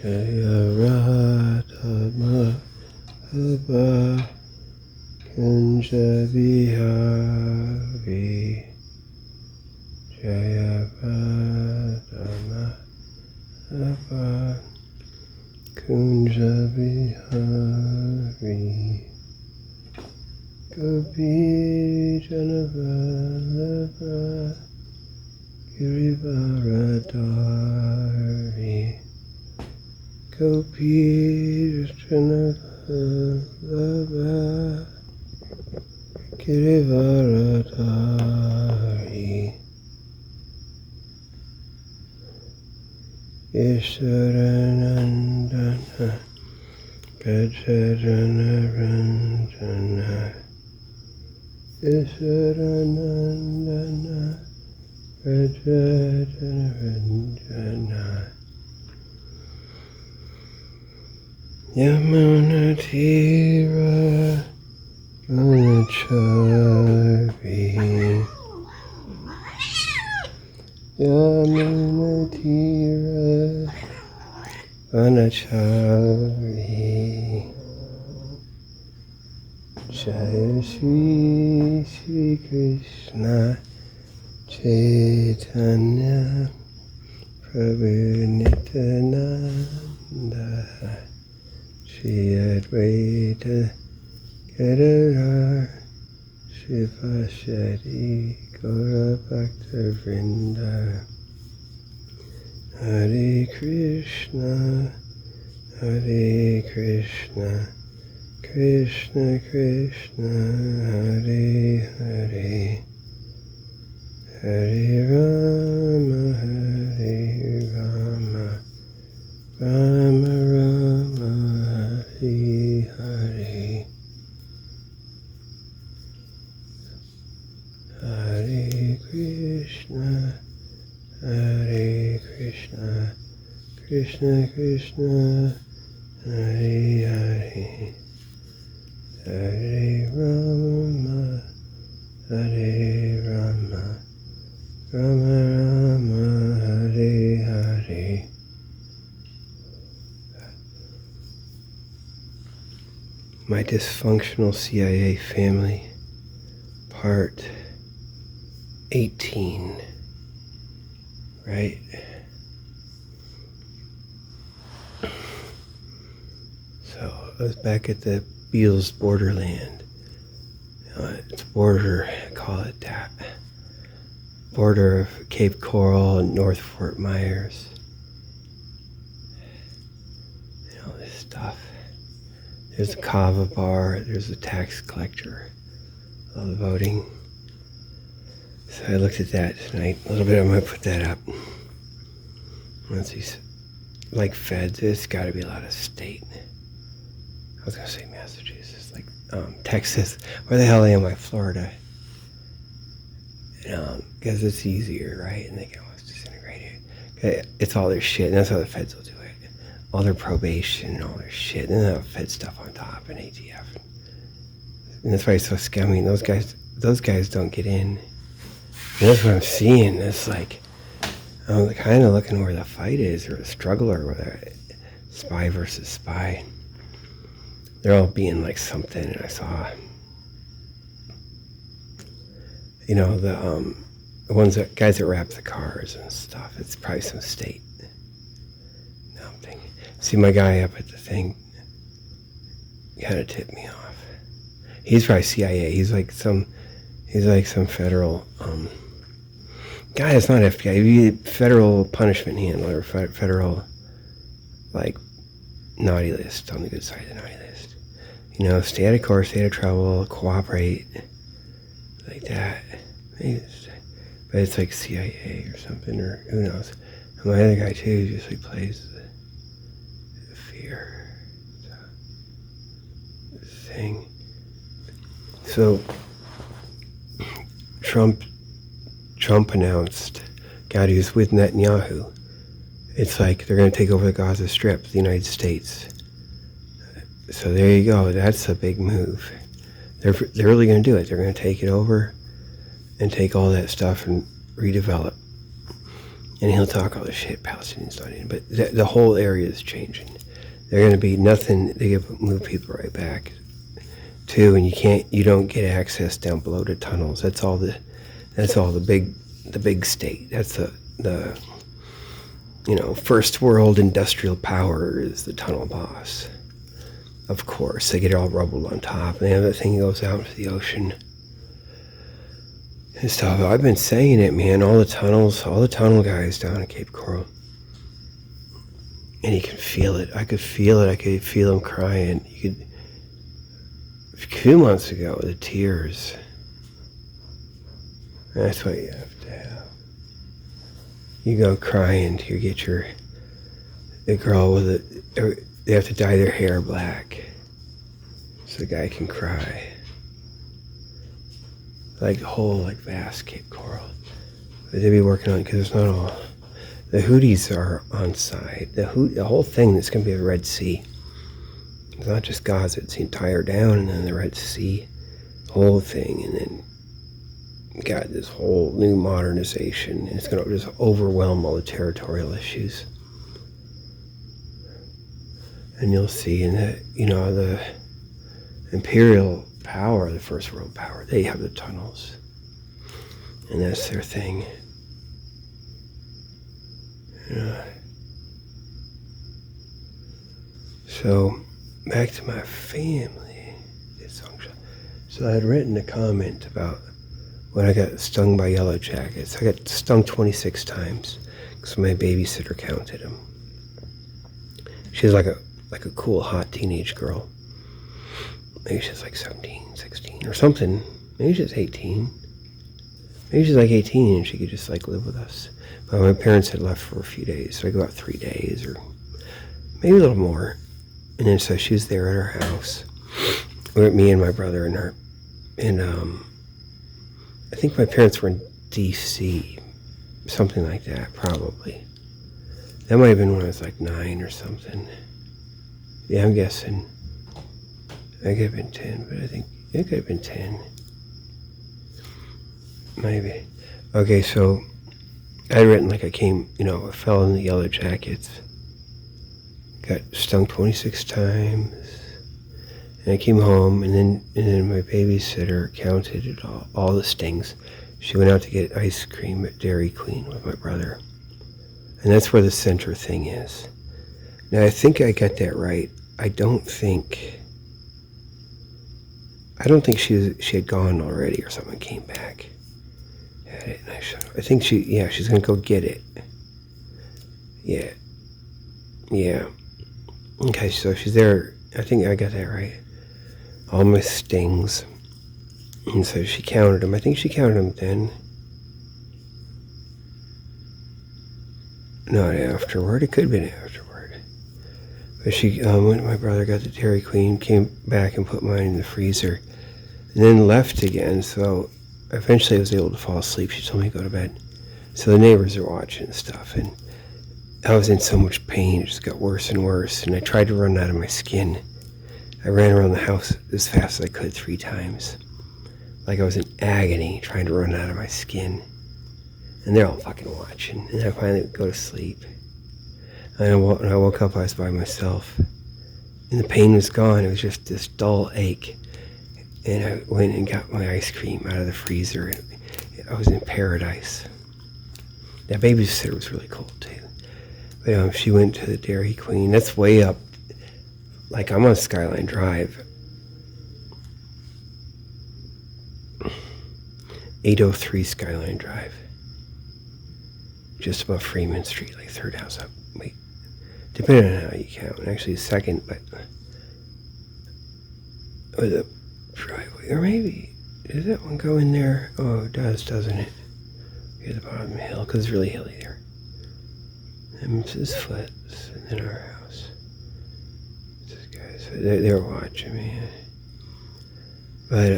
Jaya Radha Madhava Kunja Vihari Jaya Radha Madhava Kunja Vihari Gopi Janavallabha Girivaradari Gopi Janavallabha Girivaradari Isharanandana Gajajana Ranjana Isharanandana Gajajana Ranjana Yamunatira Ganachari Yamunatira Ganachari Jaya Shri Shri Krishna Chaitanya Prabhu Nityananda Shri Advaita Gadadhar Shivashadi Gaura Bhakta Vrinda Hare Krishna Krishna Krishna Hare Hare Hare Rama Rama Rama Hare Hare Hare Krishna Krishna Krishna Hare Hare Hare Rama Rama Rama Hare Hare. My Dysfunctional CIA Family, Part 18, right? So I was back at the Beals borderland. It's border, I call it that. Border of Cape Coral and North Fort Myers. And all this stuff. There's a kava bar, there's a tax collector, all the voting. So I looked at that tonight, a little bit. I'm going to put that up. Once these, like feds, it's got to be a lot of state. I was going to say Massachusetts, like Texas. Where the hell am I? Florida. Because it's easier, right? And they can always disintegrate it. It's all their shit, and that's how the feds will do it. All their probation and all their shit. And then they'll fed stuff on top and ATF. And that's why it's so scummy. And those guys don't get in. And that's what I'm seeing. It's like, I'm kind of looking where the fight is, or the struggle, or whether spy versus spy. They're all being like something, and I saw, you know, the guys that wrap the cars and stuff. It's probably some state. No, I'm thinking. See my guy up at the thing. Kind of tipped me off. He's probably CIA. He's like some federal guy. It's not FBI. He'd be federal punishment handler, federal like naughty list, on the good side of the naughty list. You know, stay out of court, stay out of trouble, cooperate, like that. But it's like CIA or something, or who knows. And my other guy too just like plays the fear thing. So Trump announced, God, he was with Netanyahu. It's like they're going to take over the Gaza Strip, the United States. So there you go. That's a big move. They're really going to do it. They're going to take it over and take all that stuff and redevelop. And he'll talk all the shit Palestinians not in, but the whole area is changing. They're going to be nothing. They move people right back too, and you don't get access down below the tunnels. That's all the big state. That's the first world industrial power is the tunnel boss. Of course, they get it all rubbled on top, and the other thing goes out into the ocean and stuff. I've been saying it, man. All the tunnel guys down at Cape Coral, and you can feel it. I could feel it. I could feel them crying. A few months ago, the tears. That's what you have to have. You go crying to get the girl they have to dye their hair black so the guy can cry. Like the whole vast Cape Coral. But they'd be working on it because it's not all. The Houthis are on side. The whole thing that's going to be the Red Sea. It's not just Gaza, it's the entire down and then the Red Sea. Whole thing. And then you got this whole new modernization. And it's going to just overwhelm all the territorial issues. And you'll see in the imperial power, the first world power, they have the tunnels. And that's their thing. So, back to my family. Dysfunctional. So I had written a comment about when I got stung by yellow jackets. I got stung 26 times because my babysitter counted them. She's like a cool, hot teenage girl. Maybe she's 17, 16 or something. Maybe she's 18. Maybe she's 18 and she could just live with us. But my parents had left for a few days, so I go out 3 days or maybe a little more. And then so she was there at her house with me and my brother and her. And I think my parents were in D.C., something like that, probably. That might have been when I was 9 or something. Yeah, I'm guessing. I could have been 10, but I think it could have been 10. Maybe. Okay, so I'd written I fell in the yellow jackets. Got stung 26 times. And I came home, and then my babysitter counted it all the stings. She went out to get ice cream at Dairy Queen with my brother. And that's where the center thing is. Now, I think I got that right. I don't think she had gone already or something, came back. Had it, and I think she's going to go get it. Yeah. Okay, so she's there. I think I got that right. All my stings. And so she counted them. I think she counted them then. Not afterward. It could have been afterward. But she, when my brother got to Dairy Queen, came back and put mine in the freezer. And then left again. So eventually I was able to fall asleep. She told me to go to bed. So the neighbors are watching and stuff. And I was in so much pain. It just got worse and worse. And I tried to run out of my skin. I ran around the house as fast as I could 3 times. Like I was in agony trying to run out of my skin. And they're all fucking watching. And I finally would go to sleep. And when I woke up, I was by myself. And the pain was gone. It was just this dull ache. And I went and got my ice cream out of the freezer. And I was in paradise. That babysitter was really cool, too. But she went to the Dairy Queen. That's way up. I'm on Skyline Drive. 803 Skyline Drive. Just above Freeman Street, third house up. Wait. Depending on how you count. Actually, second, but with a driveway. Or maybe, does that one go in there? Oh, it does, doesn't it? At the bottom of the hill, because it's really hilly there. And Mrs. Flitz, and then our house. This guys, they're watching me. But,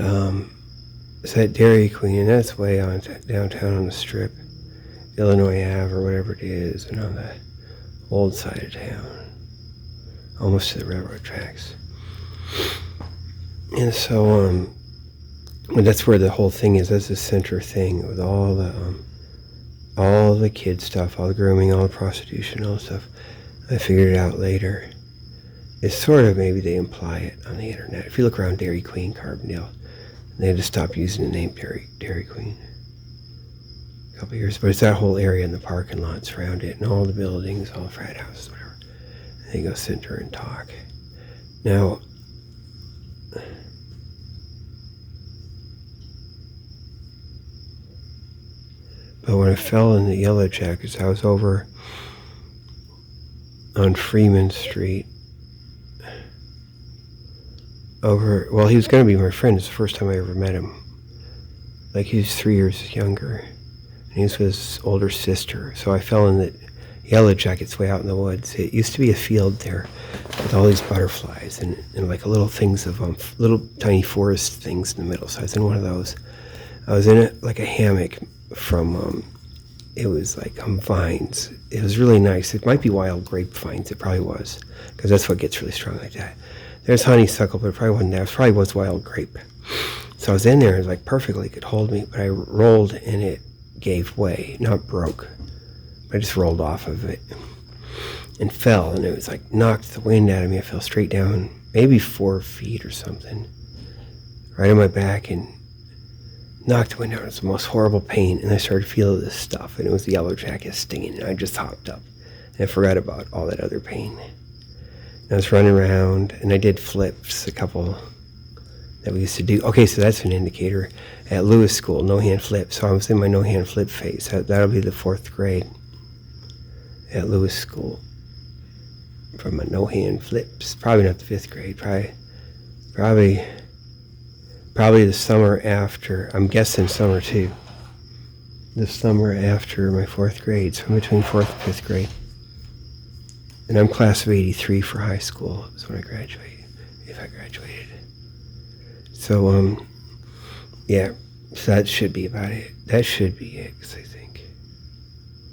it's that Dairy Queen, and that's way on downtown on the Strip. Illinois Ave, or whatever it is, and on the old side of town. Almost to the railroad tracks. And so, that's where the whole thing is. That's the center thing with all the all the kid stuff, all the grooming, all the prostitution, all the stuff. I figured it out later. It's sort of, maybe they imply it on the internet. If you look around Dairy Queen, Carbondale, they had to stop using the name Dairy Queen a couple of years. But it's that whole area in the parking lots around it, and all the buildings, all the frat houses, whatever. And they go center and talk. Now, but when I fell in the Yellow Jackets, I was over on Freeman Street. Well, he was going to be my friend. It's the first time I ever met him. Like, he was 3 years younger. And he was with his older sister. So I fell in the Yellow Jackets way out in the woods. It used to be a field there with all these butterflies and like little things of little tiny forest things in the middle. So I was in one of those. I was in it like a hammock from, it was like vines. It was really nice. It might be wild grapevines. It probably was, because that's what gets really strong like that. There's honeysuckle, but it probably wasn't that. It probably was wild grape. So I was in there, it was like perfectly, it could hold me, but I rolled and it gave way, not broke. I just rolled off of it and fell, and it was like knocked the wind out of me. I fell straight down, maybe 4 feet or something, right on my back, and knocked the wind out. It was the most horrible pain, and I started feeling this stuff, and it was the Yellow Jacket stinging, and I just hopped up, and I forgot about all that other pain. I was running around, and I did flips, a couple that we used to do. Okay, so that's an indicator. At Lewis School, no-hand flip. So I was in my no-hand flip phase. That'll be the 4th grade at Lewis School. From my no-hand flips. Probably not the 5th grade. Probably the summer after. I'm guessing summer 2. The summer after my 4th grade. So in between 4th and 5th grade. And I'm class of 83 for high school. That's when I graduated, if I graduated. So, yeah, so that should be about it. That should be it, I think.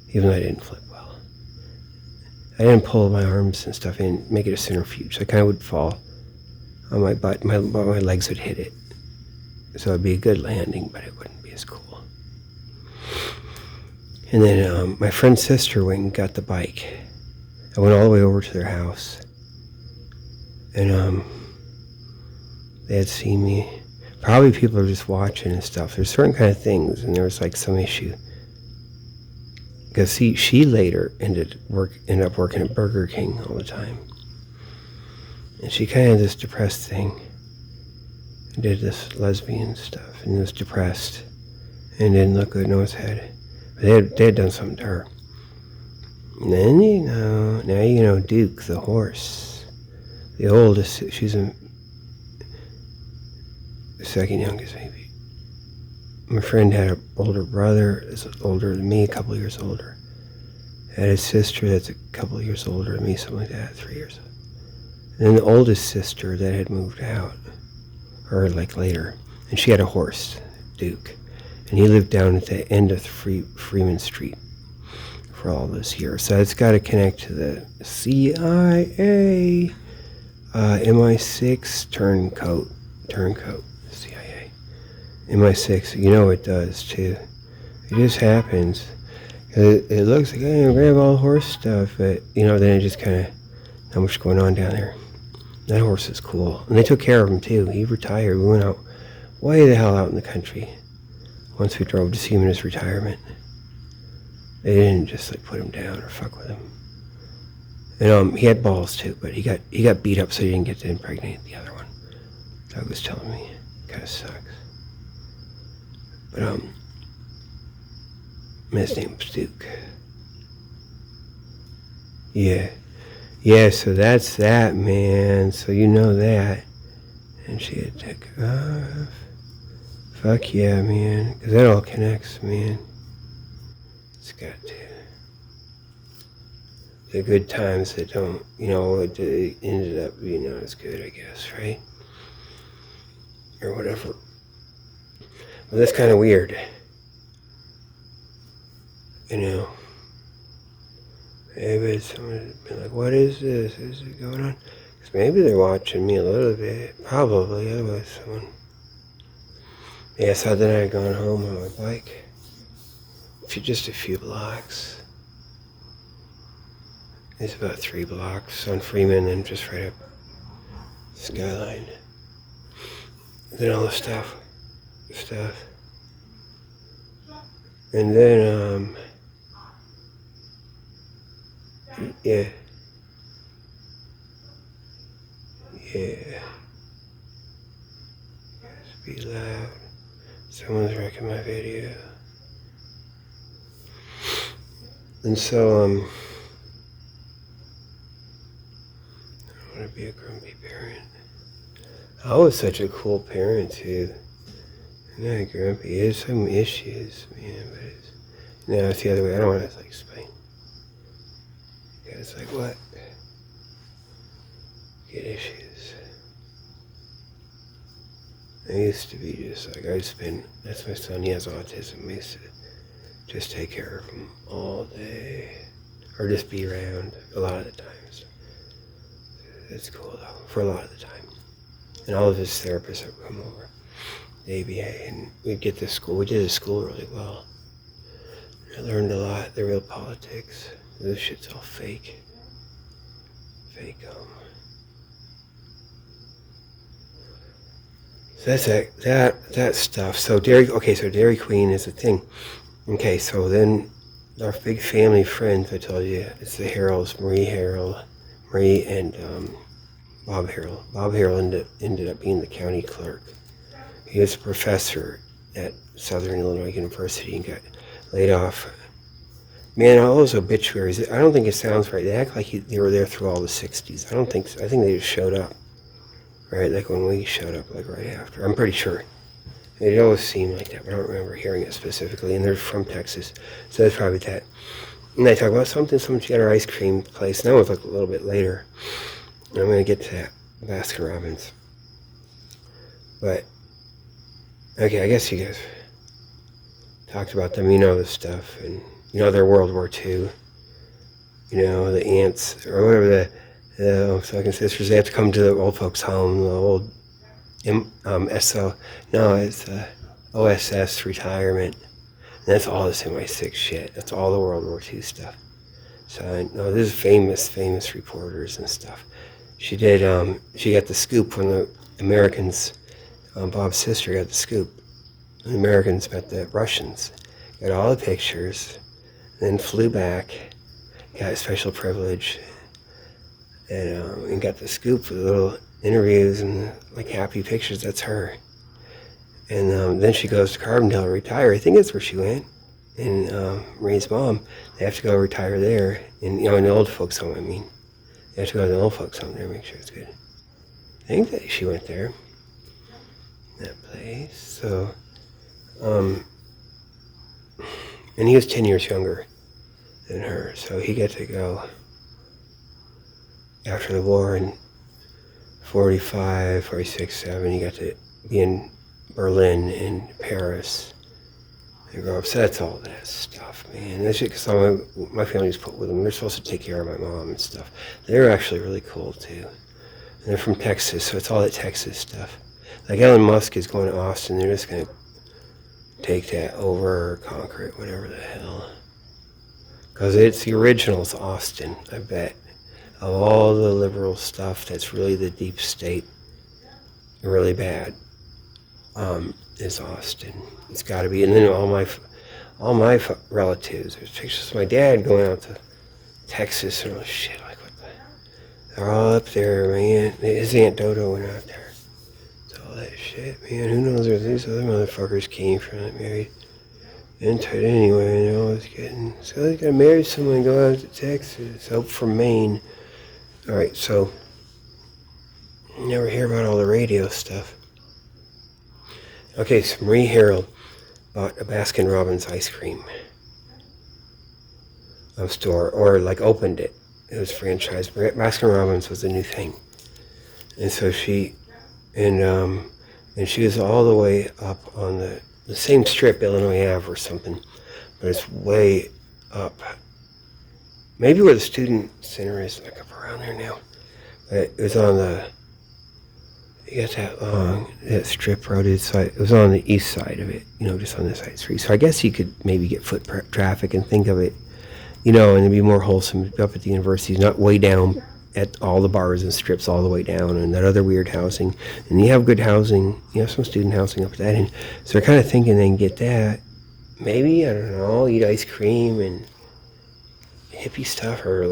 Even though I didn't flip well. I didn't pull my arms and stuff in, make it a centrifuge. I kind of would fall on my butt. My legs would hit it. So it'd be a good landing, but it wouldn't be as cool. And then my friend's sister went and got the bike. I went all the way over to their house, and they had seen me. Probably people are just watching and stuff. There's certain kind of things, and there was like some issue. Because she later ended up working at Burger King all the time, and she kind of had this depressed thing. And did this lesbian stuff, and was depressed, and didn't look good in his head. But they had done something to her. And then, now you know Duke, the horse. The oldest, she's the second youngest, maybe. My friend had an older brother, is older than me, a couple of years older. Had a sister that's a couple of years older than me, something like that, 3 years. And then the oldest sister that had moved out, or like later, and she had a horse, Duke. And he lived down at the end of Freeman Street for all those years. So it's got to connect to the CIA, MI6 turncoat, CIA, MI6. You know it does too. It just happens. It looks like, hey, we're gonna have all horse stuff, but then it just kind of not much going on down there. That horse is cool, and they took care of him too. He retired. We went out way the hell out in the country. Once we drove to see him in his retirement. They didn't just like put him down or fuck with him. And he had balls too, but he got beat up, so he didn't get to impregnate the other one. Doug was telling me. Kind of sucks. But his name was Duke. Yeah. So that's that, man. So you know that. And she had to take off. Fuck yeah, man. Because that all connects, man. It's got to. The good times that don't, it ended up being not as good, I guess, right? Or whatever. Well, that's kind of weird. Maybe someone would be like, what is this? Is it going on? Because maybe they're watching me a little bit. Probably, otherwise someone. Yeah, so then I had gone home on my bike. just a few blocks. It's about 3 blocks on Freeman and just right up Skyline. Then all the stuff. And then, yeah. Just be loud. Someone's wrecking my video. And so, I don't want to be a grumpy parent. I was such a cool parent too. Not grumpy. There's some issues, man, but it's the other way. I don't want to explain. Yeah, it's like what? Get issues. I used to be just like that's my son, he has autism. I used to just take care of him all day. Or just be around a lot of the times. It's cool though, for a lot of the time. And all of his therapists would come over, the ABA, and we'd get to school. We did the school really well. I learned a lot, the real politics. This shit's all fake. So that's that stuff. So Dairy Queen is a thing. Okay, so then our big family friends, I told you, it's the Harrells, Marie and Bob Harrell. Bob Harrell ended up being the county clerk. He was a professor at Southern Illinois University and got laid off. Man, all those obituaries, I don't think it sounds right. They act like they were there through all the 60s. I don't think so. I think they just showed up, right? Like when we showed up, like right after. I'm pretty sure. It always seemed like that, but I don't remember hearing it specifically. And they're from Texas, so that's probably that. And they talk about someone's got our ice cream place. And that was like a little bit later. And I'm going to get to that, Baskin Robbins. But, okay, I guess you guys talked about them. You know the stuff. And, you know, their World War II. You know, the aunts, or whatever the second sisters, they have to come to the old folks' home, the old it's OSS retirement. And that's all this MI6 shit. That's all the World War II stuff. So, no, this is famous reporters and stuff. She got the scoop when the Americans, Bob's sister got the scoop. The Americans met the Russians, got all the pictures, then flew back, got a special privilege, and got the scoop for the little interviews and like happy pictures. That's her. And then she goes to Carbondale to retire. I think that's where she went. And Marie's mom, they have to go retire there. And in the old folks home, I mean. They have to go to the old folks home there, make sure it's good. I think that she went there. That place. So, and he was 10 years younger than her. So he got to go after the war in 45, 46, 7. He got to be in Berlin and Paris and grow up. So that's all that stuff, man. That's because my family's put with them. They're supposed to take care of my mom and stuff. They're actually really cool too. And they're from Texas, so it's all that Texas stuff. Like Elon Musk is going to Austin. They're just going to take that over or conquer it, whatever the hell. Because it's the original's Austin, I bet. Of all the liberal stuff that's really the deep state, really bad, is Austin. It's got to be. And then all my relatives, there's pictures of my dad going out to Texas and all shit, like what the, they're all up there. His Aunt Dodo went out there. It's all that shit, man. Who knows where these other motherfuckers came from that married into it anyway, and they're always getting, so they gotta marry someone and go out to Texas, hope from Maine. Alright, so you never hear about all the radio stuff. Okay, so Marie Harrell bought a Baskin Robbins ice cream store, or like opened it. It was franchised. Baskin Robbins was a new thing. And so she was all the way up on the same strip, Illinois Ave or something, but it's way up. Maybe where the student center is, like up around there now. But it was on You got that long, that strip road. It was on the east side of it, just on the side street. So I guess you could maybe get foot traffic and think of it, and it'd be more wholesome up at the universities, not way down at all the bars and strips all the way down and that other weird housing. And you have good housing, you have some student housing up at that end. So they're kind of thinking they can get that. Maybe, I don't know, eat ice cream and hippie stuff, or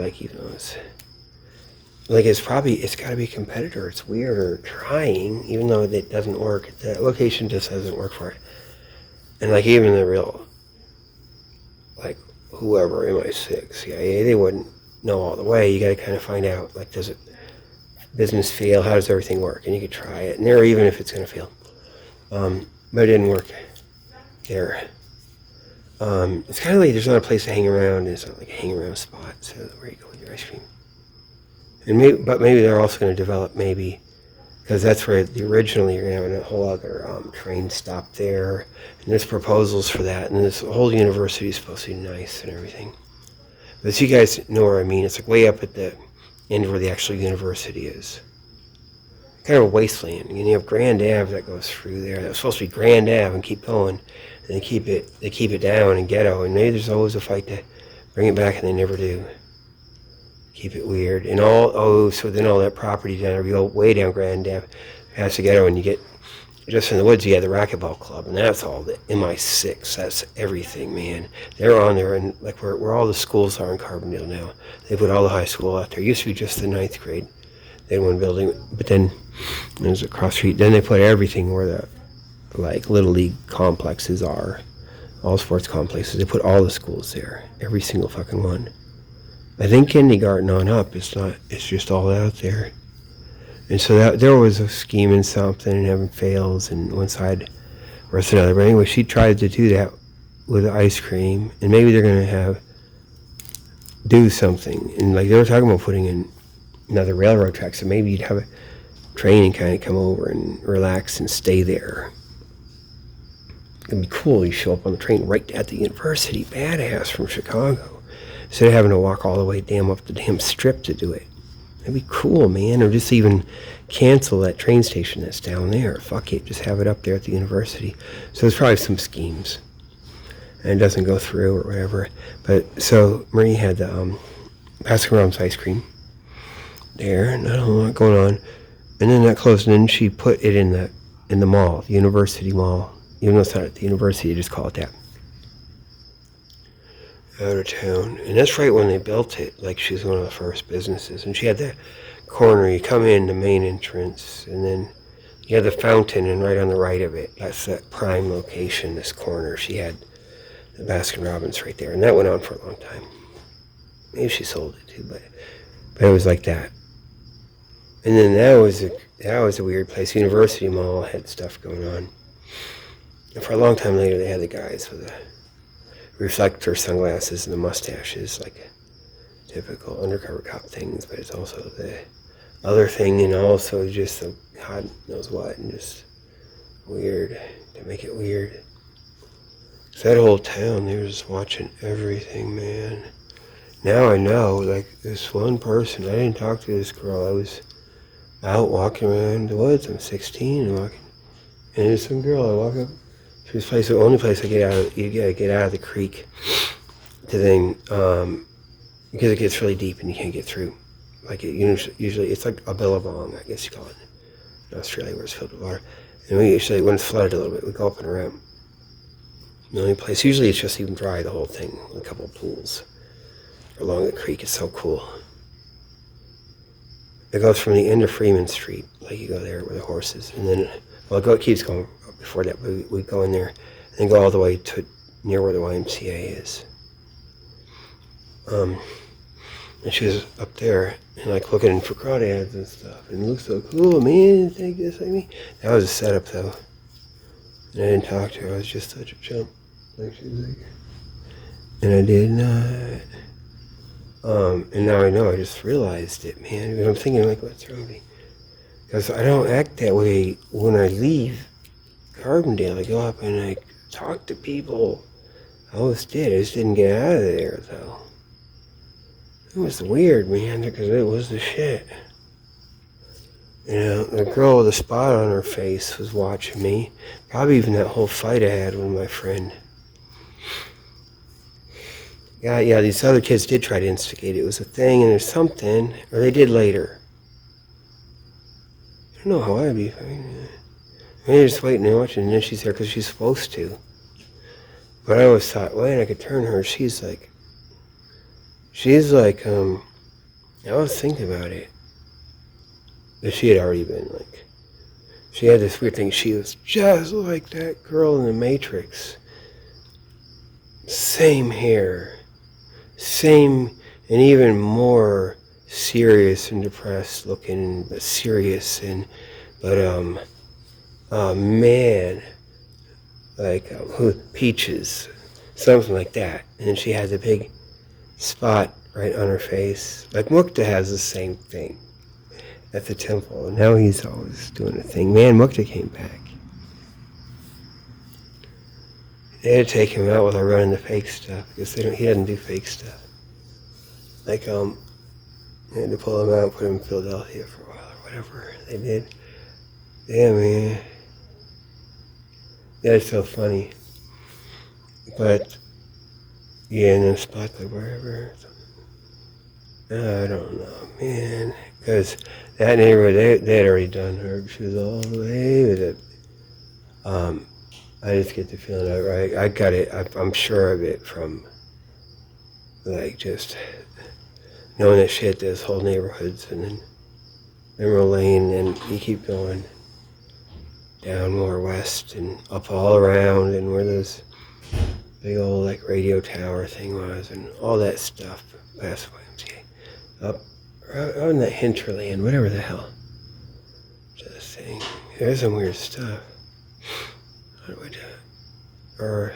it's got to be a competitor. It's weird, or trying, even though it doesn't work. That location just doesn't work for it. And even the real, whoever, MI6, yeah, they wouldn't know all the way. You got to kind of find out, does it business fail? How does everything work? And you could try it, and there, even if it's going to fail. But it didn't work there. It's kind of there's not a place to hang around. It's not a hang around spot. So where you go with your ice cream. And maybe they're also going to develop, because that's where originally you're going to have a whole other train stop there. And there's proposals for that. And this whole university is supposed to be nice and everything. But so you guys know what I mean. It's way up at the end where the actual university is. Kind of a wasteland. And you have Grand Ave that goes through there. That was supposed to be Grand Ave and keep going. And they keep it down in ghetto. And maybe there's always a fight to bring it back, and they never do. Keep it weird. And so then all that property down there, we go way down Grand Ave, past the ghetto, and you get, just in the woods, you have the racquetball club, and that's all the MI6. That's everything, man. They're on there, and where all the schools are in Carbondale now. They put all the high school out there. It used to be just the 9th grade. They had one building, but then there's across the street. Then they put everything where the Little League complexes are, all sports complexes. They put all the schools there, every single fucking one. I think kindergarten on up, it's just all out there. And so that there was a scheme in something, and having fails, and one side versus another. But anyway, she tried to do that with ice cream, and maybe they're going to do something. And they were talking about putting in another railroad track, so maybe you'd have a train and kind of come over and relax and stay there. It'd be cool. You show up on the train right at the university, badass, from Chicago. Instead of having to walk all the way up the damn strip to do it. That'd be cool, man. Or just even cancel that train station that's down there. Fuck it, just have it up there at the university. So there's probably some schemes. And it doesn't go through or whatever. But so Marie had the Baskin-Robbins ice cream there, and I don't know what's going on. And then that closed, and then she put it in the mall, the university mall. Even though it's not at the university, you just call it that. Out of town. And that's right when they built it, she was one of the first businesses. And she had that corner, you come in the main entrance, and then you have the fountain, and right on the right of it, that's that prime location, this corner. She had the Baskin-Robbins right there, and that went on for a long time. Maybe she sold it too, but it was like that. And then that was a weird place. University Mall had stuff going on. And for a long time later, they had the guys with the reflector sunglasses and the mustaches, typical undercover cop things, but it's also the other thing, and also just the God knows what, and just weird, to make it weird. So that whole town, they were just watching everything, man. Now I know, this one person, I didn't talk to this girl, I was out walking around the woods, I'm 16, and there's some girl, I walk up, this place, the only place you gotta get out of the creek to then, because it gets really deep and you can't get through. Usually it's like a billabong, I guess you call it, in Australia, where it's filled with water. And we usually, when it's flooded a little bit, we go up and around. The only place, usually it's just even dry, the whole thing, with a couple of pools along the creek. It's so cool. It goes from the end of Freeman Street, you go there with the horses, and then, it keeps going before that, but we go in there and then go all the way to near where the YMCA is. And she was up there and looking for crawdads and stuff, and it looks so cool, man, take this like me. That was a setup though. And I didn't talk to her, I was just such a chump. She was and I did not. And now I know, I just realized it, man. But I'm thinking, what's wrong with me? Because I don't act that way when I leave Carbondale. I go up and I talk to people. I always did. I just didn't get out of there, though. It was weird, man, because it was the shit. The girl with a spot on her face was watching me. Probably even that whole fight I had with my friend. Yeah, these other kids did try to instigate it. It was a thing, and there's something, or they did later. I don't know how I'd be. Maybe just waiting and watching, and then she's there because she's supposed to. But I always thought, wait, I could turn her. She's like, I was thinking about it. But she had already been like, she had this weird thing. She was just like that girl in the Matrix. Same hair. Same, and even more serious and depressed looking, but serious man, like Peaches, something like that. And she had the big spot right on her face. Like Mukta has the same thing at the temple, and now he's always doing a thing. Man, Mukta came back. They had to take him out while they're running the fake stuff because he doesn't do fake stuff. Like they had to pull him out and put him in Philadelphia for a while or whatever they did. Yeah, man. That's so funny. But yeah, in a spot like wherever. I don't know, man. Because that neighborhood, they had already done her. She was all the way with it. I just get the feeling I got it. I'm sure of it from like just knowing that she hit those whole neighborhoods and then Emerald Lane, and you keep going down more west and up all around, and where those big old like radio tower thing was and all that stuff past YMCA. Up out in that hinterland, whatever the hell. Just saying. There's some weird stuff. How do I do it? Or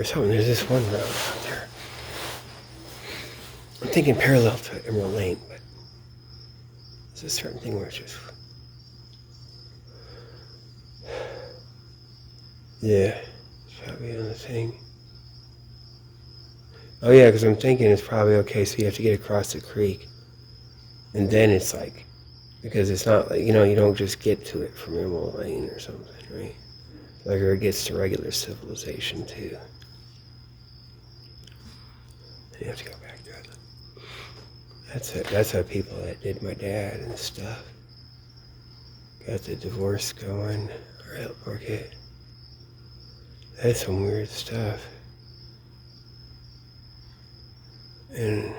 something. There's this one road out there. I'm thinking parallel to Emerald Lane, but there's a certain thing where it's just... Yeah, it's probably another thing. Oh yeah, because I'm thinking it's probably okay, so you have to get across the creek. And then it's like, because it's not like, you don't just get to it from Emerald Lane or something, right? Like, or it gets to regular civilization too. You have to go back to it. That's how people that did my dad and stuff got the divorce going, or get. That's some weird stuff. And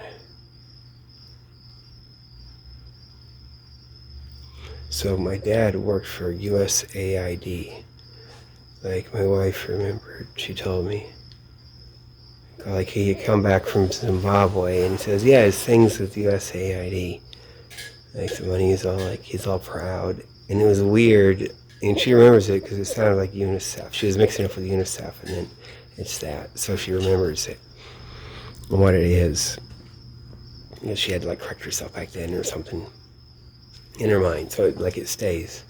so my dad worked for USAID. Like my wife remembered, she told me. Like he had come back from Zimbabwe and he says, yeah, his things with USAID. Like the money is all like, he's all proud. And it was weird. And she remembers it because it sounded like UNICEF. She was mixing it up with UNICEF and then it's that. So she remembers it. And what it is. She had to like correct herself back then or something in her mind. So it stays.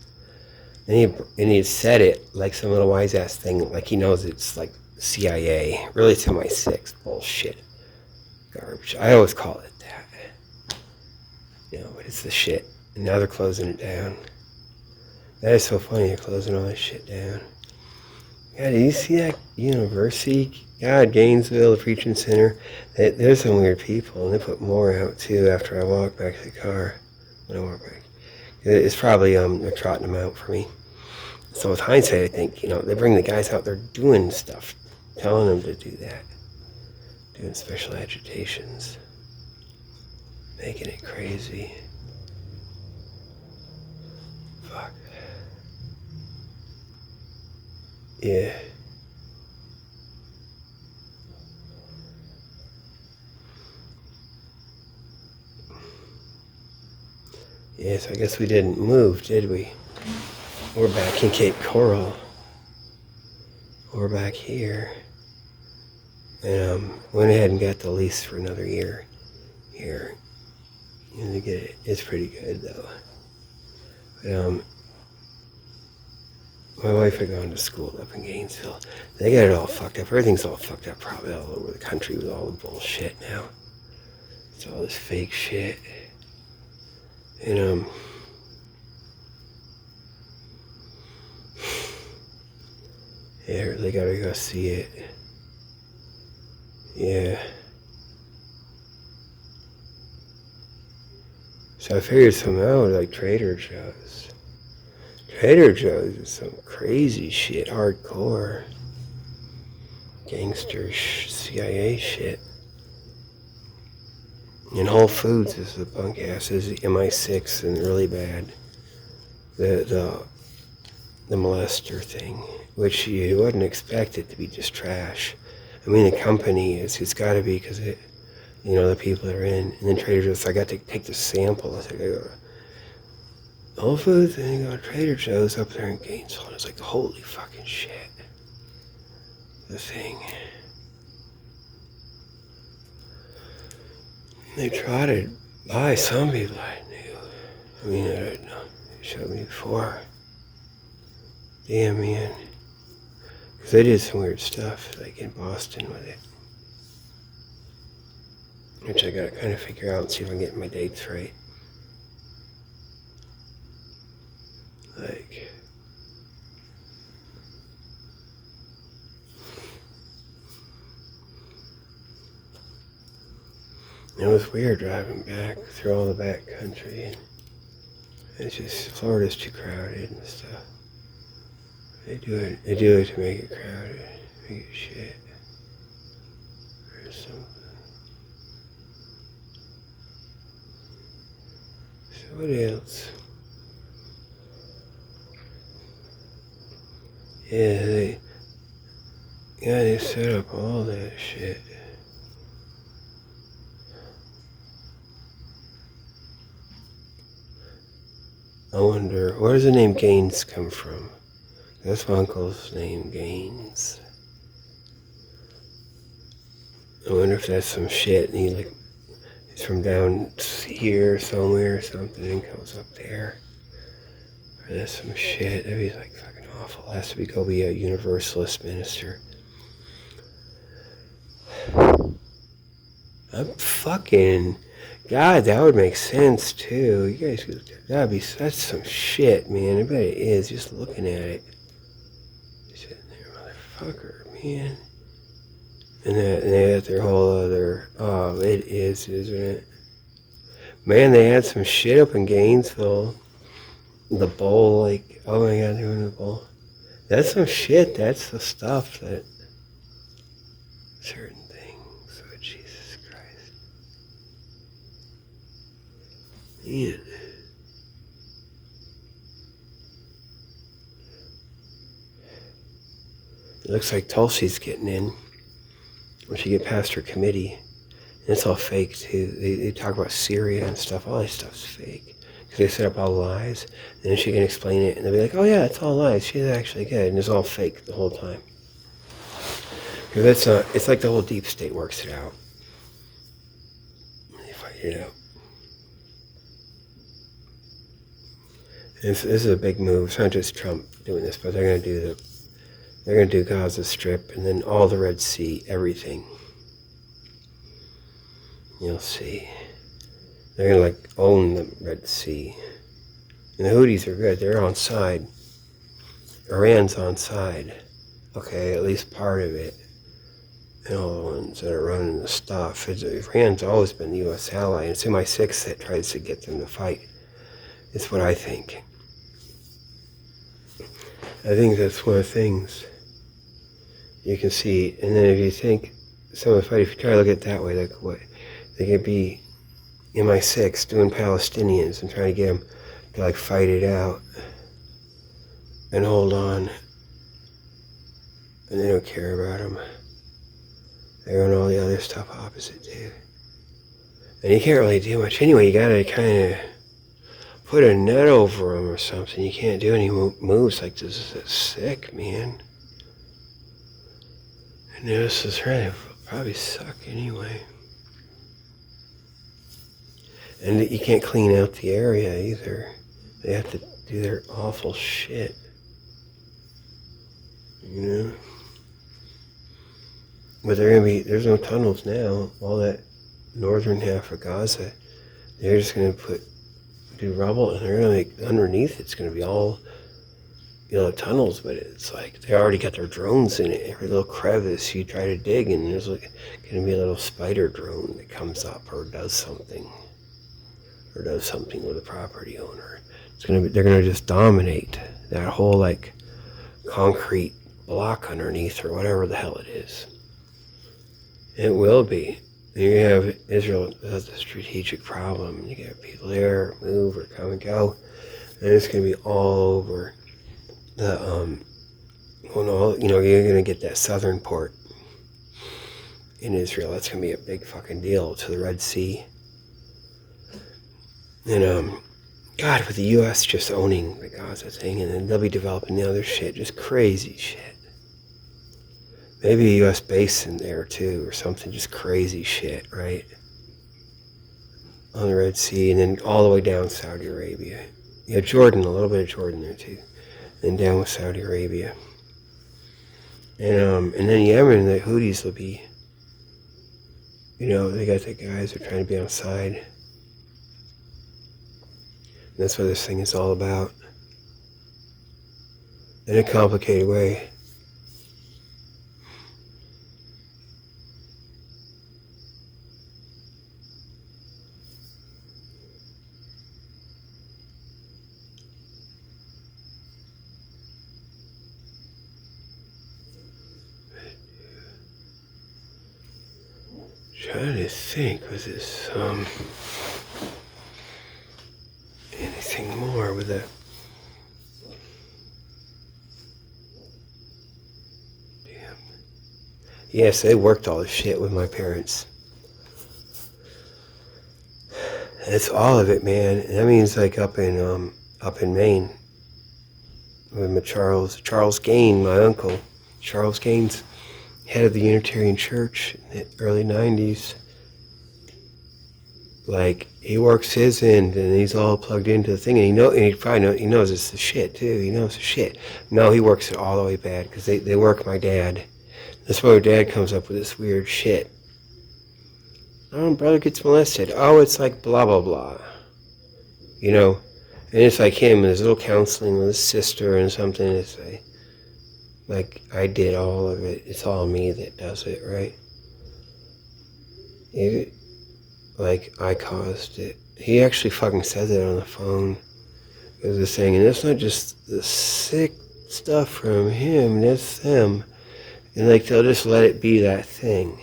And he said it like some little wise ass thing. Like he knows it's like CIA. Really to my six. Bullshit. Garbage. I always call it that. But it's the shit. And now they're closing it down. That is so funny, they're closing all this shit down. God, did you see that university? God, Gainesville, the preaching center. There's some weird people, and they put more out too after I walk back to the car. When I walk back. It's probably, they're trotting them out for me. So with hindsight, I think, they bring the guys out there doing stuff, telling them to do that. Doing special agitations. Making it crazy. Fuck. Yeah. Yes, I guess we didn't move, did we? We're back in Cape Coral. We're back here. And went ahead and got the lease for another year here. To get it. It's pretty good though. But, my wife had gone to school up in Gainesville. They got it all fucked up. Everything's all fucked up probably all over the country with all the bullshit now. It's all this fake shit. And Yeah, I really gotta go see it. Yeah. So I figured some out, like Trader Joe's. Trader Joe's is some crazy shit, hardcore. Gangster CIA shit. And Whole Foods is the punk ass, is MI6 and really bad. The molester thing, which you wouldn't expect it to be just trash. I mean, the company it's got to be because it, the people that are in. And then Trader Joe's, I got to take the sample. I was like, I go to Whole Foods and you go to Trader Joe's up there in Gainesville. And it's like, holy fucking shit. The thing. They trotted by some people I knew. I mean, I don't know. They showed me before. Damn, man. Because they did some weird stuff, like in Boston with it. Which I gotta kind of figure out and see if I can get my dates right. Like... It was weird driving back through all the back country. And it's just, Florida's too crowded and stuff. They do it to make it crowded, make it shit. Or something. So what else? Yeah, they set up all that shit. I wonder, where does the name Gaines come from? That's my uncle's name, Gaines. I wonder if that's some shit and he's from down here somewhere or something and comes up there. Or that's some shit. That'd be like fucking awful. Has to go be a Universalist minister. I'm fucking... God, that would make sense too. You guys, that's some shit, man. I bet it is, just looking at it. Sitting there, motherfucker, man. And they had their whole other, it is, isn't it? Man, they had some shit up in Gainesville. The bowl, like, oh my God, they were in the bowl. That's some shit, that's the stuff that, certain things, oh Jesus Christ. Man. It looks like Tulsi's getting in when she get past her committee. And it's all fake too. They talk about Syria and stuff. All this stuff's fake. Because they set up all lies. And then she can explain it. And they'll be like, oh yeah, it's all lies. She's actually good. And it's all fake the whole time. Because that's not, it's like the whole deep state works it out. They fight it out. This is a big move. It's not just Trump doing this, but they're going to do Gaza Strip and then all the Red Sea, everything. You'll see. They're going to own the Red Sea. And the Houthis are good. They're on side. Iran's on side. Okay, at least part of it. And all the ones that are running the stuff. Iran's always been the U.S. ally. And it's MI6 that tries to get them to fight. It's what I think. I think that's one of the things you can see. And then if you think some of the fight, if you try to look at it that way, like what they could be MI6 doing Palestinians and trying to get them to fight it out and hold on. And they don't care about them. They're on all the other stuff opposite too. And you can't really do much anyway. You gotta kind of put a net over them or something. You can't do any moves like this. It's sick, man. And this is really probably suck anyway. And you can't clean out the area either. They have to do their awful shit. You know? But there's no tunnels now. All that northern half of Gaza, they're just going to do rubble, and they're going to make, underneath it's going to be all, tunnels, but it's like they already got their drones in it. Every little crevice you try to dig, and there's like going to be a little spider drone that comes up or does something with the property owner. They're going to just dominate that whole like concrete block underneath or whatever the hell it is. It will be. You have Israel has a strategic problem. You get people there, move or come and go, and it's going to be all over the you're going to get that southern port in Israel. That's going to be a big fucking deal to the Red Sea. And God, with the U.S. just owning the Gaza thing, and then they'll be developing the other shit, just crazy shit. Maybe a U.S. base in there too, or something, just crazy shit, right? On the Red Sea, and then all the way down Saudi Arabia. Yeah, Jordan, a little bit of Jordan there too. And down with Saudi Arabia. And then Yemen, the Houthis will be, they got the guys who are trying to be outside. And that's what this thing is all about. In a complicated way. Trying to think, was this anything more with that? Damn. Yes, they worked all this shit with my parents. That's all of it, man. And that means like up in Maine with my Charles Gaines, my uncle, Charles Gaines. Head of the Unitarian Church in the early 90s. Like, he works his end and he's all plugged into the thing, and he knows it's the shit too. He knows the shit. No, he works it all the way bad because they work my dad. That's why my dad comes up with this weird shit. Oh, brother gets molested. Oh, it's like blah blah blah. And it's like him and his little counseling with his sister and something. It's like I did all of it. It's all me that does it, right? Like I caused it. He actually fucking says it on the phone. It was this thing, and it's not just the sick stuff from him, that's them. And like they'll just let it be that thing.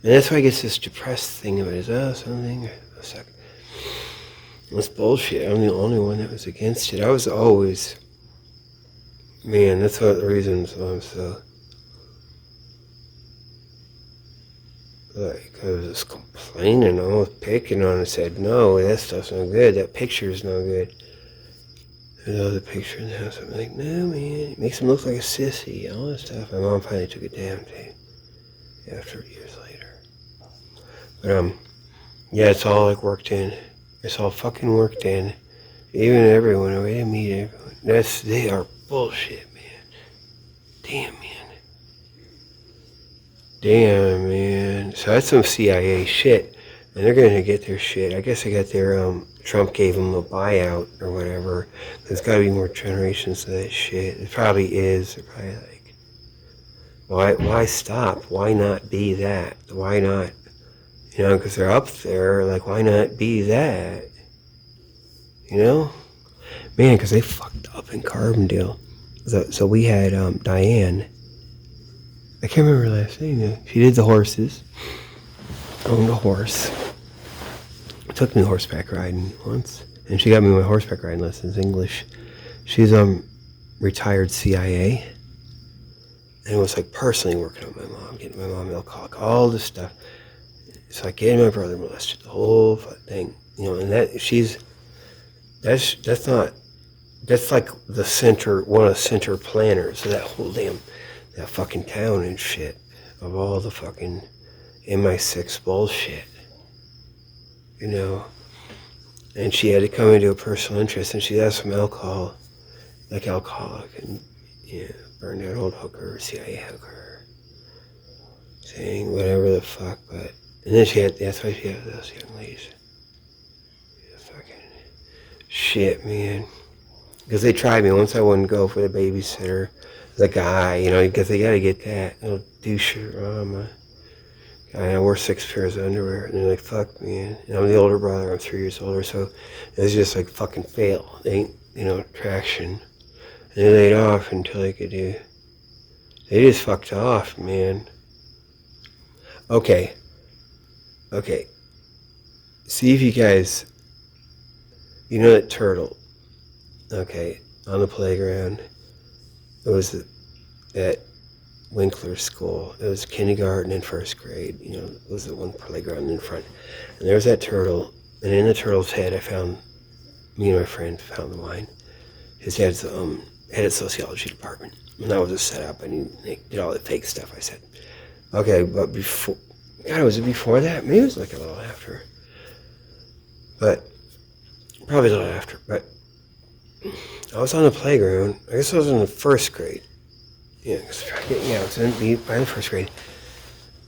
And that's why I get this depressed thing of it is, something. A second. That's bullshit. I'm the only one that was against it. I was always. Man, that's one of the reasons I'm so, I was just complaining, I was picking on it, said, no, that stuff's no good, that picture's no good. There's another picture in the house, I'm like, no, man, it makes him look like a sissy, all that stuff. My mom finally took it down, too, after years later. But, yeah, it's all, like, worked in. It's all fucking worked in. Even everyone, we didn't meet everyone. They are bullshit, man. Damn, man. So that's some CIA shit. And they're gonna get their shit. I guess they got their, Trump gave them a buyout or whatever. There's gotta be more generations of that shit. It probably is. They're probably like, why stop? Why not be that? Why not? Because they're up there. Like, why not be that? Man, because they fucked up in Carbondale. So we had Diane. I can't remember her last name. She did the horses. Owned a horse. Took me horseback riding once. And she got me my horseback riding lessons, English. She's retired CIA. And it was like personally working on my mom, getting my mom alcoholic, all this stuff. It's like getting my brother molested, the whole thing. And that's like the center, one of the center planners of that whole that fucking town and shit, of all the fucking MI6 bullshit, and she had to come into a personal interest, and she had some alcohol, like alcoholic, and burned out old hooker, CIA hooker, saying whatever the fuck, and then that's why she had those young ladies. Fucking shit, man. Because they tried me. Once I wouldn't go for the babysitter, the guy, because they got to get that little douche. I wore 6 pairs of underwear, and they're like, fuck, man. And I'm the older brother, I'm 3 years older, so it's just like fucking fail. They ain't, traction. And they laid off until they could do. They just fucked off, man. Okay. See if you guys, that turtle, okay, on the playground. It was at Winkler School. It was kindergarten and first grade. It was the one playground in front. And there was that turtle, and in the turtle's head, me and my friend found the wine. His dad's head of sociology department. And that was a setup, and he did all the fake stuff. I said, okay, but before, God, was it before that? Maybe it was like a little after. But, probably a little after. But, I was on the playground. I guess I was in the first grade. Yeah, I was in the first grade.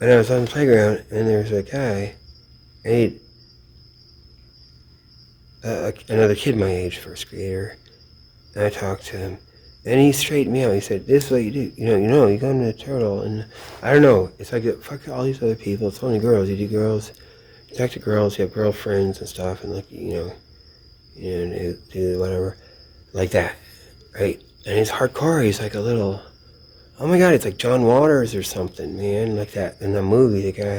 And I was on the playground, and there was a guy, and another kid my age, first grader, and I talked to him, and he straightened me out. He said, this is what you do. You go into the turtle, and I don't know, it's like, fuck all these other people, it's only girls. You do girls, you talk to girls, you have girlfriends and stuff, and like, do whatever, like that, right? And he's hardcore, he's like a little, oh my God, it's like John Waters or something, man, like that. In the movie, the guy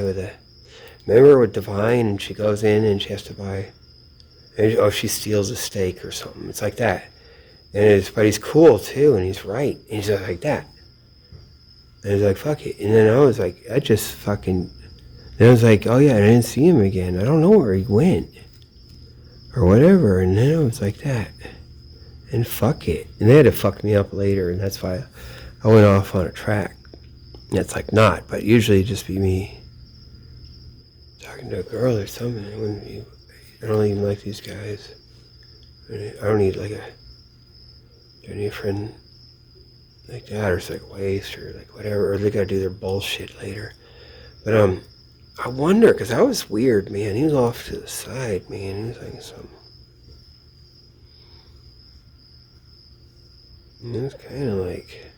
remember with Divine, and she goes in and she has to buy, she steals a steak or something. It's like that. But he's cool too, and he's right. And he's just like that. And he's like, fuck it. And then I was like, then I was like, oh yeah, I didn't see him again. I don't know where he went. Or whatever. And then I was like that. And fuck it. And they had to fuck me up later, and that's why I went off on a track. That's like not, but usually it'd just be me talking to a girl or something. I don't even like these guys. I don't need do I need a friend like that, or it's like waste, or like whatever, or they gotta do their bullshit later. But I wonder, because that was weird, man. He was off to the side, man. He was like some. It was kind of like.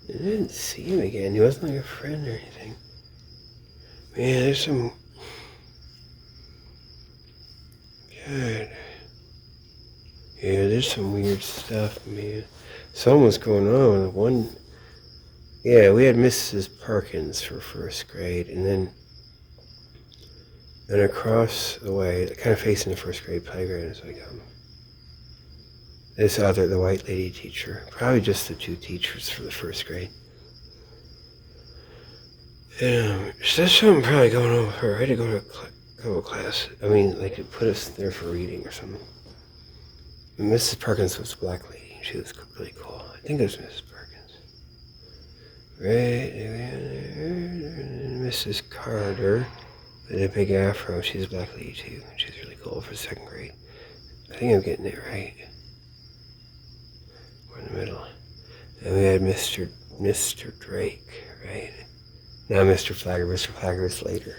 I didn't see him again. He wasn't like a friend or anything. Man, there's some. God. Yeah, there's some weird stuff, man. Something was going on with one. Yeah, we had Mrs. Perkins for first grade, and then across the way, kind of facing the first grade playground, is like this other, the white lady teacher, probably just the 2 teachers for the first grade. And there's something probably going on with her. I had to go to a couple of classes. I mean, like to put us there for reading or something. And Mrs. Perkins was a black lady. She was really cool. I think it was Mrs. Perkins. Right, and Mrs. Carter with a big afro. She's a black lady too. She's really cool for 2nd grade. I think I'm getting it right. We're in the middle. And we had Mr. Drake, right? Now Mr. Flagger. Mr. Flagger is later.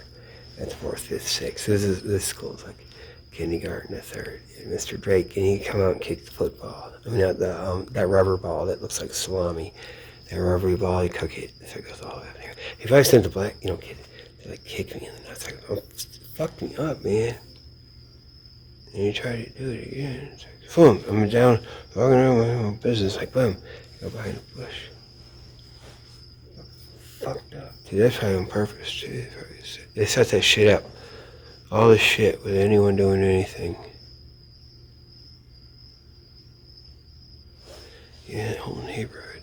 That's 4th, 5th, 6th. This school's like kindergarten, 3rd. And Mr. Drake, and he'd come out and kick the football. I mean, that rubber ball that looks like salami. That rubbery ball, he'd cook it. So it goes all the way up there. If I sent the black, kid, they like kick me in the nuts. Like, oh, fuck me up, man. And he tried to do it again. It's like, boom, I'm down, walking around my own business. Like, boom, go behind the bush. Fucked up. Dude, that's probably on purpose, too. They set that shit up. All this shit with anyone doing anything. Yeah, the whole neighborhood.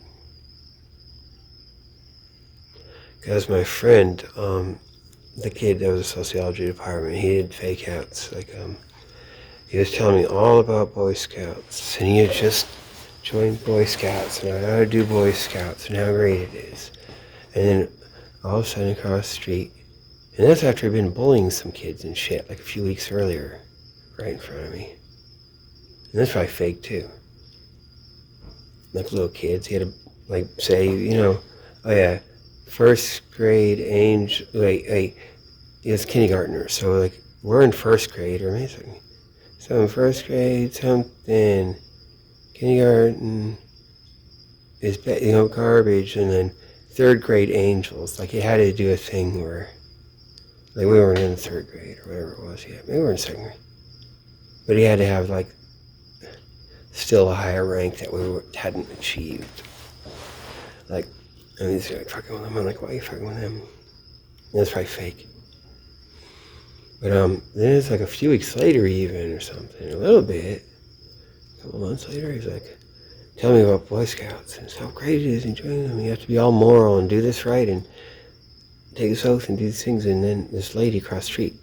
Because my friend, the kid that was a sociology department, he did fake outs. Like, he was telling me all about Boy Scouts. And he had just joined Boy Scouts, and how to do Boy Scouts, and how great it is. And then all of a sudden across the street, and that's after he'd been bullying some kids and shit, like a few weeks earlier, right in front of me. And that's probably fake too. Like little kids, he had to say, oh yeah, first grade age, it's kindergartner, so like we're in first grade, or maybe some first grade, something, kindergarten is, garbage, and then third grade angels. Like, he had to do a thing where, like, we weren't in third grade or whatever it was yet. Maybe we were in second grade. But he had to have, like, still a higher rank that we hadn't achieved. Like, and he's like, fucking with them. I'm like, why are you fucking with him? And it's probably fake. But then it's like a few weeks later even or something, a little bit, a couple months later, he's like, tell me about Boy Scouts and how great it is and join them. You have to be all moral and do this right and take this oath and do these things. And then this lady across the street,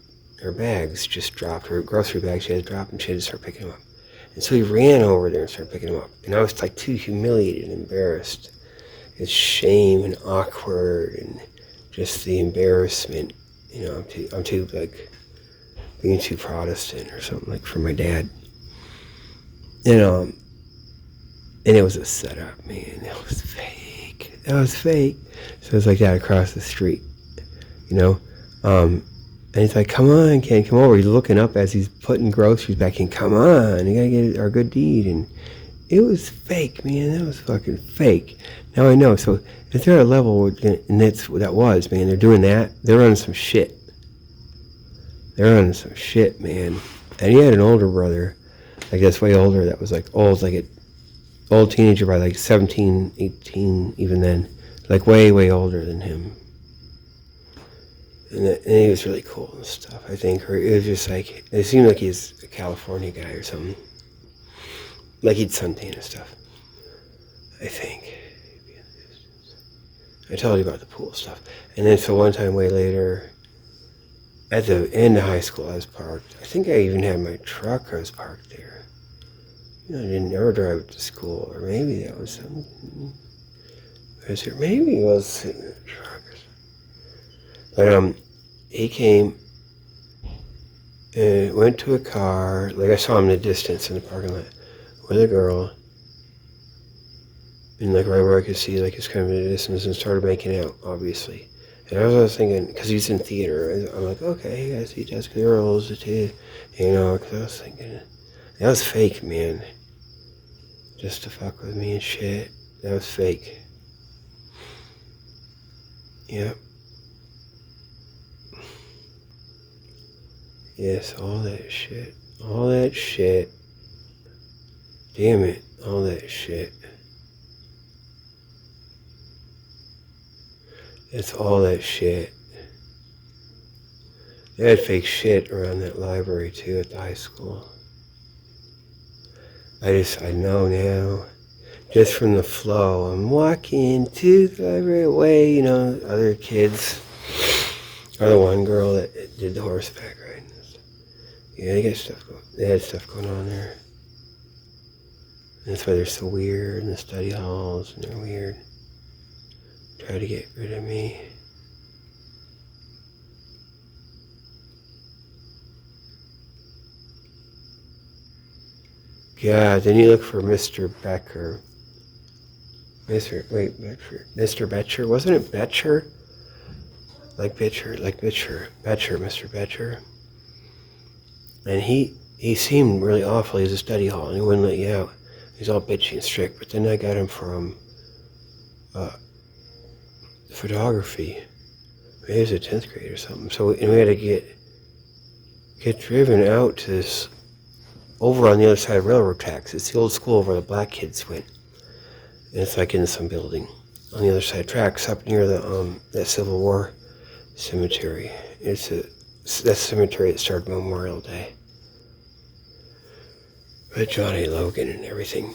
her bags just dropped, her grocery bags she had to drop, and she had to start picking them up. And so he ran over there and started picking them up. And I was like too humiliated and embarrassed. It's shame and awkward and just the embarrassment. I'm too like being too Protestant or something, like, for my dad. And it was a setup, man. It was fake. That was fake. So it was like that across the street, And he's like, come on, Ken, come over. He's looking up as he's putting groceries back in. Come on, you gotta get our good deed. And it was fake, man. That was fucking fake. Now I know. So if they're at a level, and that was, man, they're doing that, they're running some shit. They're running some shit, man. And he had an older brother, like, that's way older, that was like old, like an old teenager by like 17, 18, even then. Like way, way older than him. And he was really cool and stuff, I think. Or it was just like, it seemed like he's a California guy or something. Like he'd suntan and stuff, I think. I told you about the pool stuff. And then so one time way later, at the end of high school, I was parked. I think I even had my truck, I was parked there. I didn't ever drive it to school, or maybe that was something. Maybe it was sitting in the truck. But he came and went to a car, like I saw him in the distance in the parking lot, with a girl, and like right where I could see, like, it's kind of in the distance, and started making out, obviously. And I was thinking, because he's in theater, I'm like, okay, I guys, he does girls, too, because I was thinking, that was fake, man. Just to fuck with me and shit. That was fake. Yep. Yes, all that shit. All that shit. Damn it, all that shit. It's all that shit. They had fake shit around that library too at the high school. I know now, just from the flow. I'm walking to the library away, other kids, or the one girl that did the horseback riding. Yeah, they had stuff going on there. And that's why they're so weird in the study halls, and they're weird. Try to get rid of me. God, then you look for Mr. Becker. Mr. Betcher. Wasn't it Betcher? Mr. Betcher. And he seemed really awful. He was a study hall, and he wouldn't let you out. He's all bitchy and strict. But then I got him from photography. Maybe he was a 10th grade or something. So we had to get driven out to this, over on the other side of railroad tracks. It's the old school where the black kids went. And it's like in some building on the other side of tracks, up near that Civil War cemetery. It's that cemetery that started Memorial Day. With Johnny Logan and everything.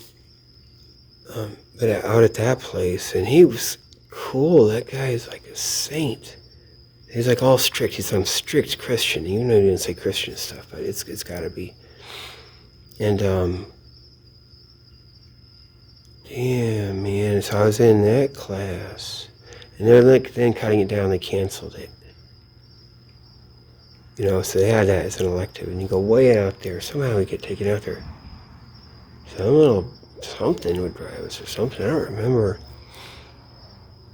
But out at that place, and he was cool. That guy is like a saint. He's like all strict. He's some strict Christian. Even though he didn't say Christian stuff, but it's got to be. And damn, man. So I was in that class, and they're like then cutting it down. They canceled it. So they had that as an elective, and you go way out there. Somehow we get taken out there. Some little something would drive us or something. I don't remember.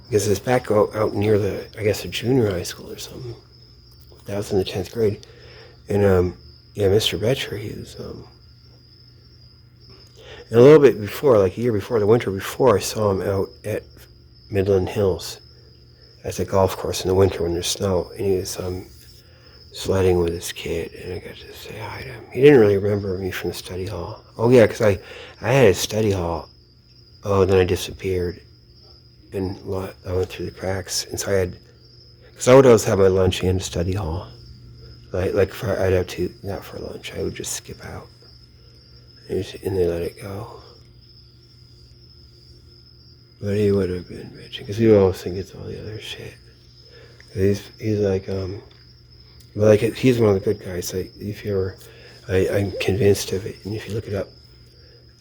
Because it's back out near the junior high school or something. That was in the 10th grade. And yeah, Mr. Betcher, he was, and a little bit before, like a year before, the winter before, I saw him out at Midland Hills at the golf course in the winter when there's snow, and he was sledding with his kid, and I got to say hi to him. He didn't really remember me from the study hall. Oh yeah, because I had a study hall. Oh, then I disappeared, and I went through the cracks, and so because I would always have my lunch in the study hall. I'd have to, not for lunch, I would just skip out, and they let it go. But he would have been bitching, because he would always think it's all the other shit. He's like, he's one of the good guys. Like, if you ever, I'm convinced of it, and if you look it up,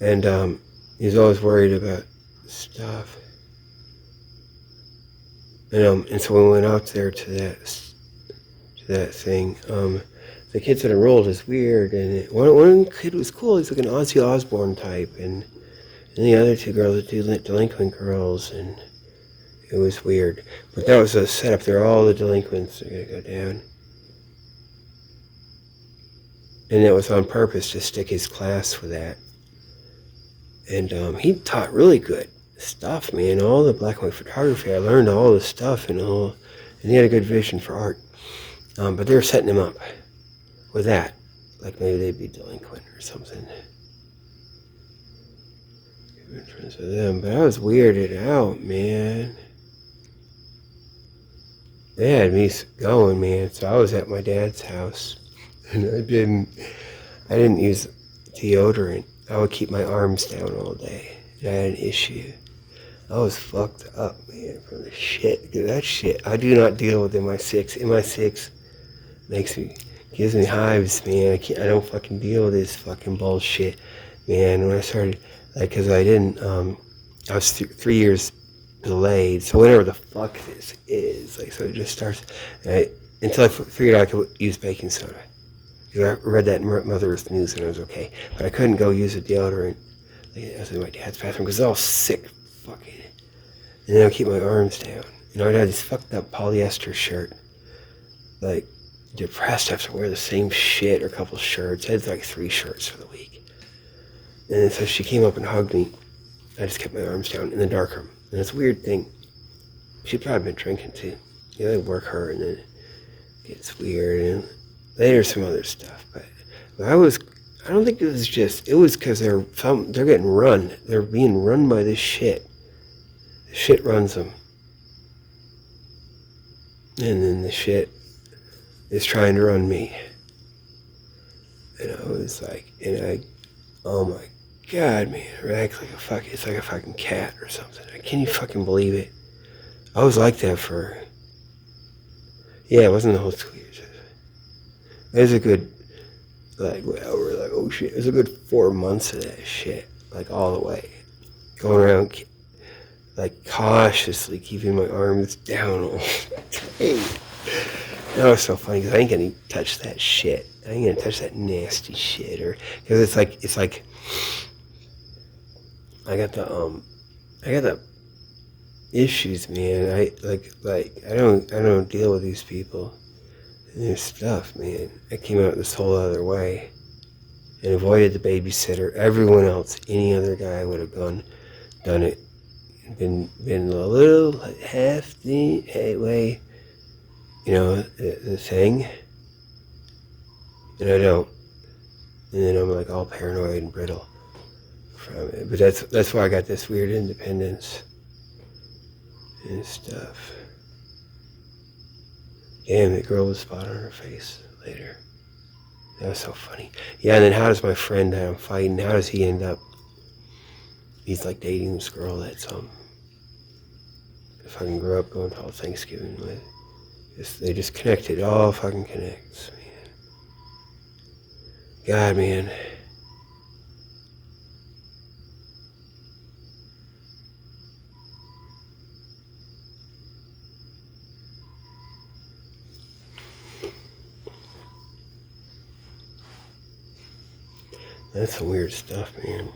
and he's always worried about stuff. And so when we went out there to that thing, the kids that enrolled is weird, and one kid was cool. He's like an Ozzy Osbourne type, and the other two girls are delinquent girls, and it was weird. But that was a setup there. All the delinquents are gonna go down. And it was on purpose to stick his class with that. And he taught really good stuff, man. All the black and white photography, I learned all this stuff, and he had a good vision for art. But they were setting him up with that. Like maybe they'd be delinquent or something. In terms of them, but I was weirded out, man. They had me going, man. So I was at my dad's house, and I didn't use deodorant. I would keep my arms down all day. I had an issue. I was fucked up, man, from the shit. Dude, that shit, I do not deal with MI6. MI6 gives me hives, man. I don't fucking deal with this fucking bullshit, man. When I started, because I didn't, I was 3 years delayed, so whatever the fuck this is, so it just starts, until I figured out I could use baking soda. Because I read that in Mother Earth News and I was okay. But I couldn't go use a deodorant. I was in my dad's bathroom because I was all sick, fucking. And then I'd keep my arms down. I'd have this fucked up polyester shirt. Depressed, I have to wear the same shit or a couple shirts. I had 3 shirts for the week. And then so she came up and hugged me. I just kept my arms down in the darkroom. And it's a weird thing. She'd probably been drinking too. They work her and then it gets weird. And later some other stuff. But I don't think it was because they're getting run. They're being run by this shit. The shit runs them. And then the shit is trying to run me. And I was oh my God, man, I act like it's like a fucking cat or something. Can you fucking believe it? I was like that it wasn't the whole 2 years. It was a good, oh shit, it was a good 4 months of that shit, all the way. Going around, cautiously keeping my arms down all day. That was so funny, because I ain't gonna touch that shit. I ain't gonna touch that nasty shit, because it's like, I got the issues, man. I don't deal with these people and their stuff, man. I came out this whole other way and avoided the babysitter. Everyone else, any other guy would have done it. Been a little half the way, the thing. And I don't. And then I'm all paranoid and brittle from it. But that's why I got this weird independence and stuff. Damn, the girl with a spot on her face later. That was so funny. Yeah, and then how does my friend that I'm fighting, how does he end up? He's dating this girl that's I fucking grew up going to all Thanksgiving with. They just connected. It all fucking connects, man. God, man. That's some weird stuff, man.